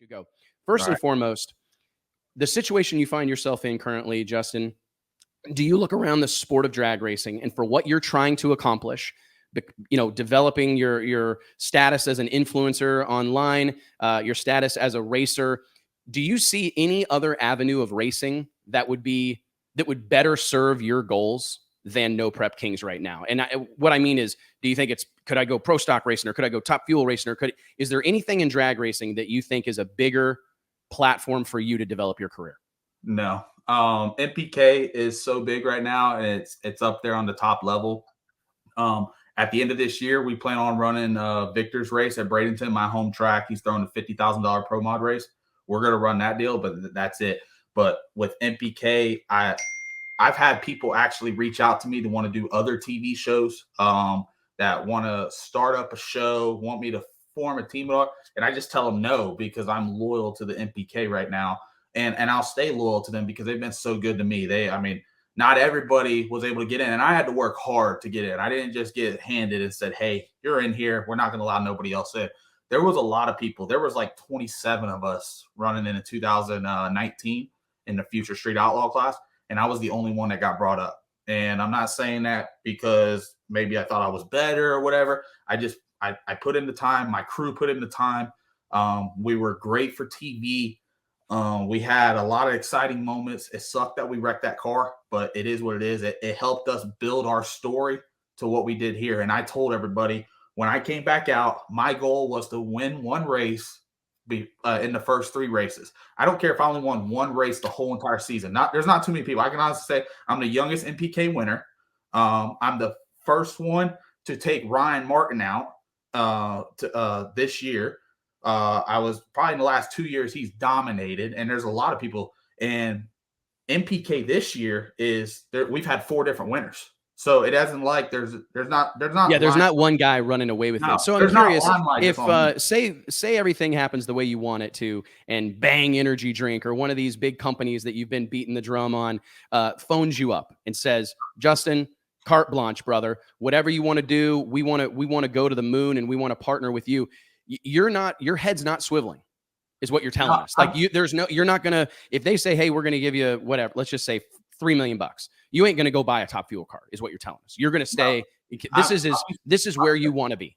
you go. First All and right. foremost, the situation you find yourself in currently, Justin, do you look around the sport of drag racing and for what you're trying to accomplish, developing your status as an influencer online, your status as a racer, do you see any other avenue of racing that would better serve your goals than No Prep Kings right now? And what I mean is, do you think could I go pro stock racing, or could I go top fuel racing, or is there anything in drag racing that you think is a bigger platform for you to develop your career? No. NPK is so big right now, and it's up there on the top level. At the end of this year, we plan on running Victor's race at Bradenton, my home track. He's throwing a $50,000 pro mod race. We're going to run that deal, but that's it. But with NPK, I've had people actually reach out to me to want to do other TV shows, that want to start up a show, want me to form a team, and I just tell them no, because I'm loyal to the NPK right now, and I'll stay loyal to them because they've been so good to me. Not everybody was able to get in, and I had to work hard to get in. I didn't just get handed and said, "Hey, you're in here. We're not going to allow nobody else in." There was a lot of people. There was like 27 of us running in 2019 in the future Street Outlaw class, and I was the only one that got brought up. And I'm not saying that because maybe I thought I was better or whatever. I put in the time. My crew put in the time. We were great for TV. We had a lot of exciting moments. It sucked that we wrecked that car, but it is what it is. It helped us build our story to what we did here. And I told everybody when I came back out, my goal was to win one race in the first 3 races. I don't care if I only won one race the whole entire season. There's not too many people. I can honestly say I'm the youngest NPK winner. I'm the first one to take Ryan Martin out this year. I was probably in the last 2 years, he's dominated, and there's a lot of people. And NPK this year we've had 4 different winners. So it isn't like there's not one guy running away with it. So I'm curious if say everything happens the way you want it to, and Bang Energy Drink or one of these big companies that you've been beating the drum on phones you up and says, "Justin, carte blanche, brother. Whatever you want to do, we want to go to the moon, and we want to partner with you." Your head's not swiveling, is what you're telling us. Like you're not gonna, if they say, "Hey, we're gonna give you whatever," let's just say $3 million, you ain't gonna go buy a top fuel car, is what you're telling us. You're gonna stay. This is where you want to be.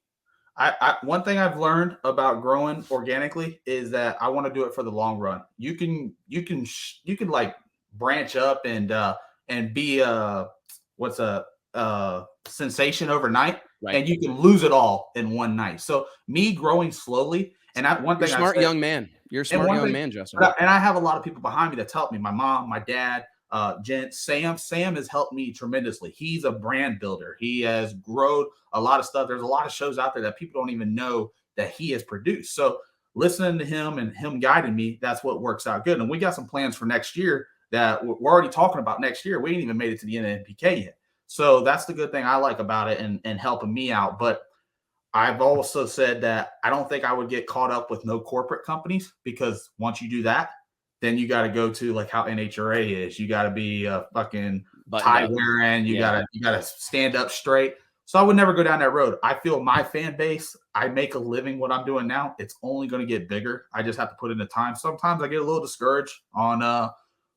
One thing I've learned about growing organically is that I want to do it for the long run. You can like branch up and be a sensation overnight. Right. And you can lose it all in one night. So me growing slowly, and you're a smart young man, Justin. And I have a lot of people behind me that's helped me. My mom, my dad, Sam has helped me tremendously. He's a brand builder. He has grown a lot of stuff. There's a lot of shows out there that people don't even know that he has produced. So listening to him and him guiding me, that's what works out good. And we got some plans for next year that we're already talking about next year. We ain't even made it to the end of NPK yet. So that's the good thing I like about it and helping me out. But I've also said that I don't think I would get caught up with no corporate companies, because once you do that, then you got to go to like how NHRA is. You got to be a fucking tie wearing. You gotta stand up straight. So I would never go down that road. I feel my fan base, I make a living what I'm doing now. It's only going to get bigger. I just have to put in the time. Sometimes I get a little discouraged on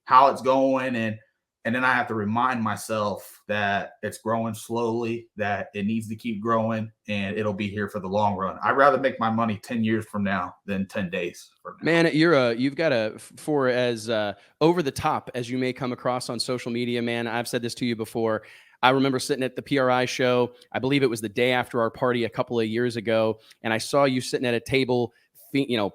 how it's going, and then I have to remind myself that it's growing slowly, that it needs to keep growing, and it'll be here for the long run. I'd rather make my money 10 years from now than 10 days from now. Man, you've got for as over the top as you may come across on social media, man. I've said this to you before. I remember sitting at the PRI show. I believe it was the day after our party a couple of years ago, and I saw you sitting at a table,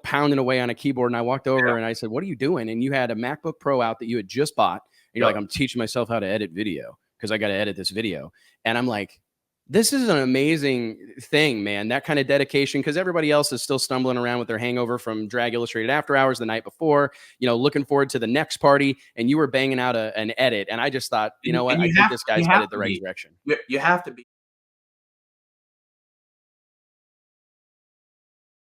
pounding away on a keyboard. And I walked over and I said, "What are you doing?" And you had a MacBook Pro out that you had just bought. You're like, "I'm teaching myself how to edit video because I got to edit this video." And I'm like, this is an amazing thing, man. That kind of dedication, because everybody else is still stumbling around with their hangover from Drag Illustrated After Hours the night before, looking forward to the next party, and you were banging out an edit. And I just thought, I think this guy's headed the right direction. You have to be.